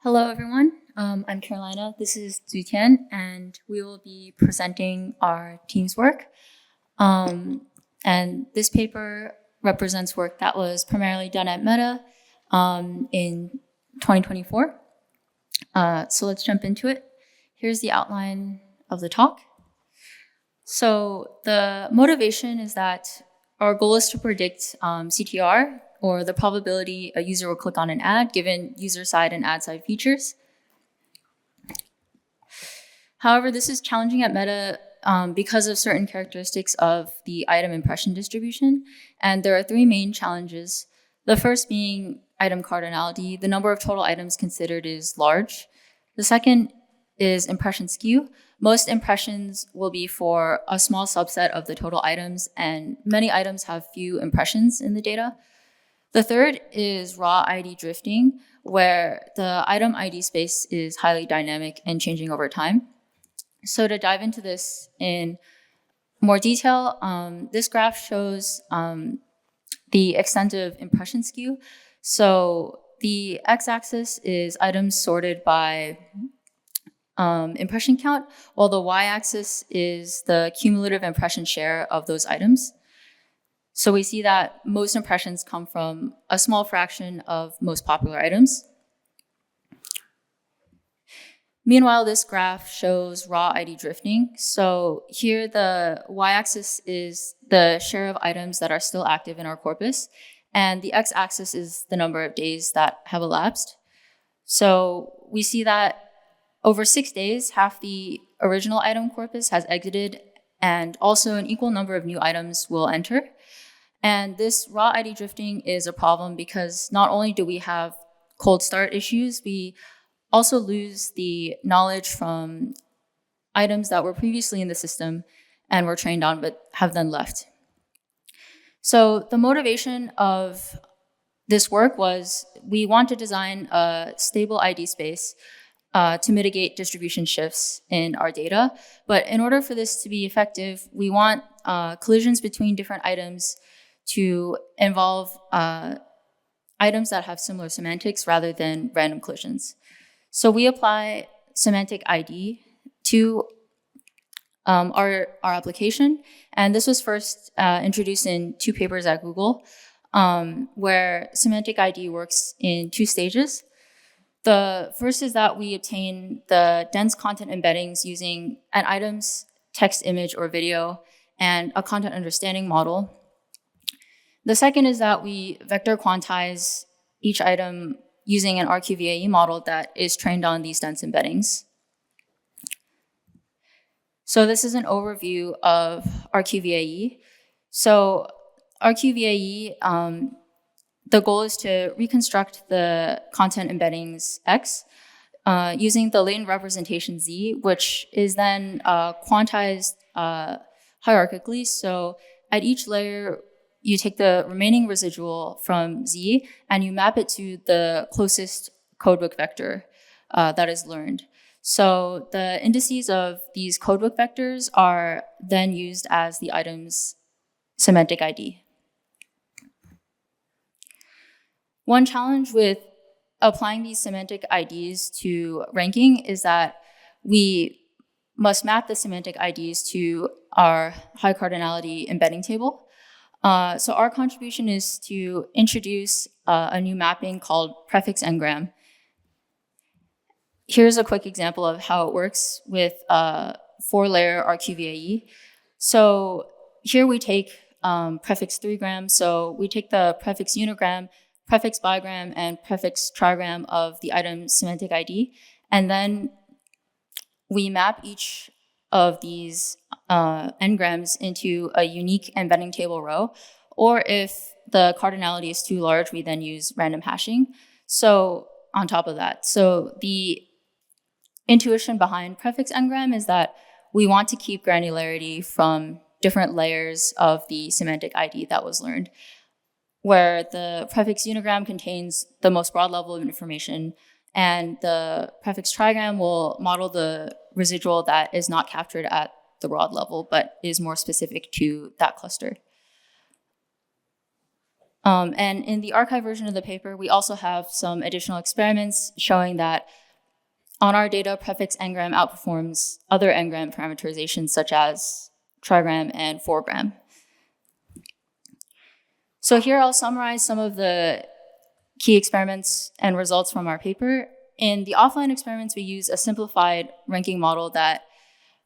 Hello, everyone. I'm Carolina. This is Zutian, and we will be presenting our team's work. And this paper represents work that was primarily done at Meta in 2024. So let's jump into it. Here's the outline of the talk. So the motivation is that our goal is to predict CTR, or the probability a user will click on an ad given user side and ad side features. However, this is challenging at Meta because of certain characteristics of the item impression distribution. And there are three main challenges. The first being item cardinality. The number of total items considered is large. The second is impression skew. Most impressions will be for a small subset of the total items, and many items have few impressions in the data. The third is raw ID drifting, where the item ID space is highly dynamic and changing over time. So to dive into this in more detail, this graph shows the extent of impression skew. So the x-axis is items sorted by impression count, while the y-axis is the cumulative impression share of those items. So we see that most impressions come from a small fraction of most popular items. Meanwhile, this graph shows raw ID drifting. So here the y-axis is the share of items that are still active in our corpus, and the x-axis is the number of days that have elapsed. So we see that over 6 days, half the original item corpus has exited, and also an equal number of new items will enter. And this raw ID drifting is a problem because not only do we have cold start issues, we also lose the knowledge from items that were previously in the system and were trained on but have then left. So the motivation of this work was we want to design a stable ID space to mitigate distribution shifts in our data. But in order for this to be effective, we want collisions between different items to involve items that have similar semantics rather than random collisions. So we apply Semantic ID to our application. And this was first introduced in 2 papers at Google, where Semantic ID works in 2 stages. The first is that we obtain the dense content embeddings using an item's text, image, or video, and a content understanding model. The second is that we vector-quantize each item using an RQVAE model that is trained on these dense embeddings. So this is an overview of RQVAE. So RQVAE, the goal is to reconstruct the content embeddings X using the latent representation Z, which is then quantized hierarchically. So at each layer, you take the remaining residual from Z and you map it to the closest codebook vector that is learned. So the indices of these codebook vectors are then used as the item's semantic ID. One challenge with applying these semantic IDs to ranking is that we must map the semantic IDs to our high-cardinality embedding table. So our contribution is to introduce a new mapping called prefix ngram. Here's a quick example of how it works with 4-layer RQVAE. So here we take prefix 3-gram. So we take the prefix unigram, prefix bigram, and prefix trigram of the item semantic ID, and then we map each of these ngrams into a unique embedding table row, or if the cardinality is too large, we then use random hashing. So on top of that, so the intuition behind prefix ngram is that we want to keep granularity from different layers of the semantic ID that was learned, where the prefix unigram contains the most broad level of information, and the prefix trigram will model the residual that is not captured at the broad level, but is more specific to that cluster. And in the archive version of the paper, we also have some additional experiments showing that on our data, prefix ngram outperforms other ngram parameterizations such as trigram and 4gram. So here I'll summarize some of the key experiments and results from our paper. In the offline experiments, we use a simplified ranking model that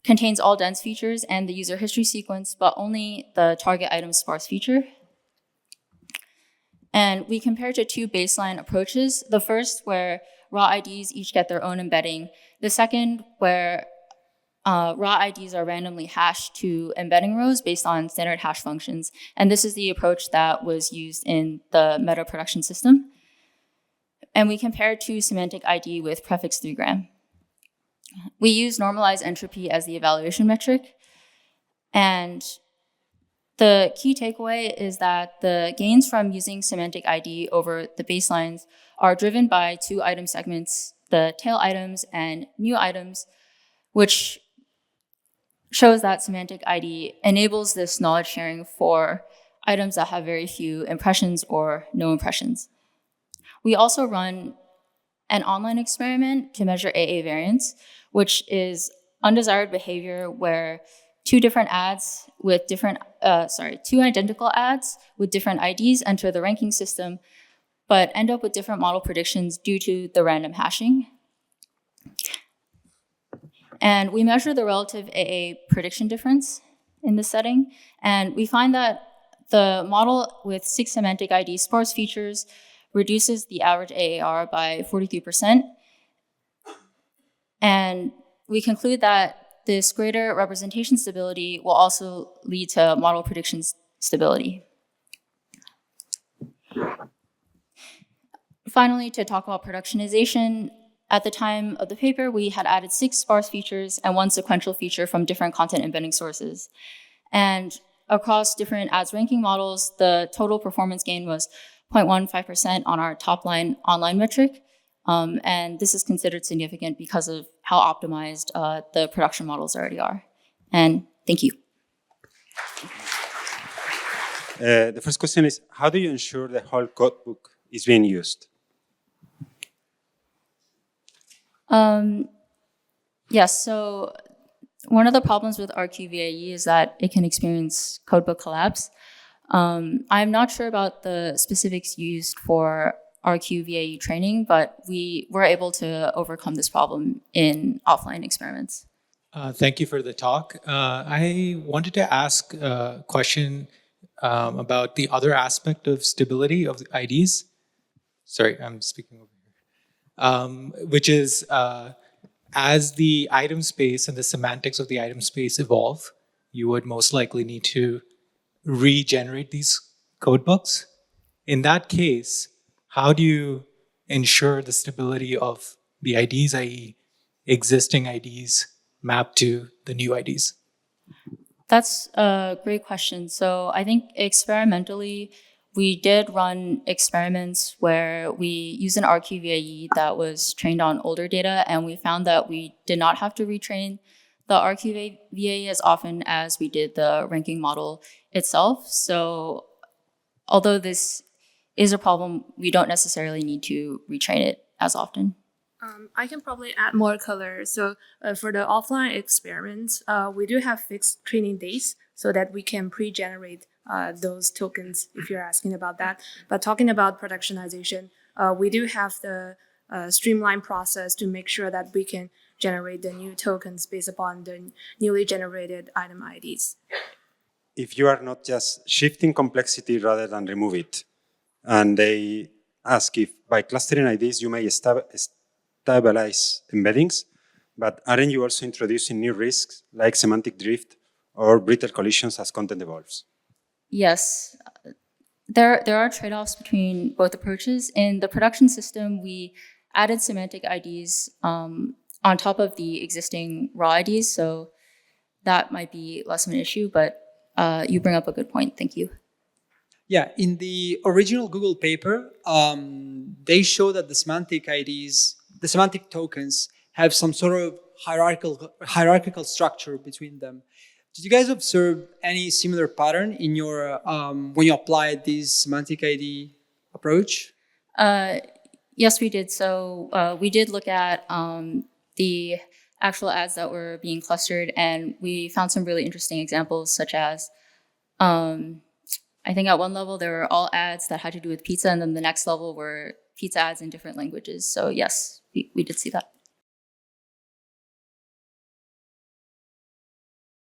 contains all dense features and the user history sequence, but only the target item sparse feature. And we compare to two baseline approaches. The first, where raw IDs each get their own embedding. The second, where raw IDs are randomly hashed to embedding rows based on standard hash functions. And this is the approach that was used in the meta production system. And we compare to semantic ID with prefix 3gram. We use normalized entropy as the evaluation metric. And the key takeaway is that the gains from using semantic ID over the baselines are driven by two item segments, the tail items and new items, which shows that semantic ID enables this knowledge sharing for items that have very few impressions or no impressions. We also run an online experiment to measure AA variance, which is undesired behavior where two identical ads with different IDs enter the ranking system, but end up with different model predictions due to the random hashing. And we measure the relative AA prediction difference in this setting, and we find that the model with 6 semantic ID sparse features reduces the average AAR by 43%. And we conclude that this greater representation stability will also lead to model prediction stability. Finally, to talk about productionization, at the time of the paper, we had added 6 sparse features and 1 sequential feature from different content embedding sources. And across different ads ranking models, the total performance gain was 0.15% on our top line online metric. And this is considered significant because of how optimized the production models already are. And thank you. The first question is, how do you ensure the whole codebook is being used? Yes, so one of the problems with RQVAE is that it can experience codebook collapse. I'm not sure about the specifics used for RQVAE training, but we were able to overcome this problem in offline experiments. Thank you for the talk. I wanted to ask a question about the other aspect of stability of the IDs. Sorry, I'm speaking over here. Which is, as the item space and the semantics of the item space evolve, you would most likely need to regenerate these codebooks. In that case, how do you ensure the stability of the IDs, i.e. existing IDs mapped to the new IDs? That's a great question. So I think experimentally, we did run experiments where we used an RQVAE that was trained on older data, and we found that we did not have to retrain the RQVAE as often as we did the ranking model itself. So although this is a problem, we don't necessarily need to retrain it as often. I can probably add more color. So for the offline experiments, we do have fixed training days so that we can pre-generate those tokens, if you're asking about that. But talking about productionization, we do have the streamlined process to make sure that we can generate the new tokens based upon the newly generated item IDs. If you are not just shifting complexity rather than remove it, and they ask if by clustering IDs you may stabilize embeddings, but aren't you also introducing new risks like semantic drift or brittle collisions as content evolves? Yes, there are trade-offs between both approaches. In the production system, we added semantic IDs on top of the existing raw IDs, so that might be less of an issue, but you bring up a good point. Thank you. Yeah, in the original Google paper, they show that the semantic IDs, the semantic tokens, have some sort of hierarchical structure between them Did you guys observe any similar pattern in your when you applied this semantic ID approach? Yes, we did. So we did look at the actual ads that were being clustered, and we found some really interesting examples, such as I think at one level there were all ads that had to do with pizza, and then the next level were pizza ads in different languages. So yes, we did see that.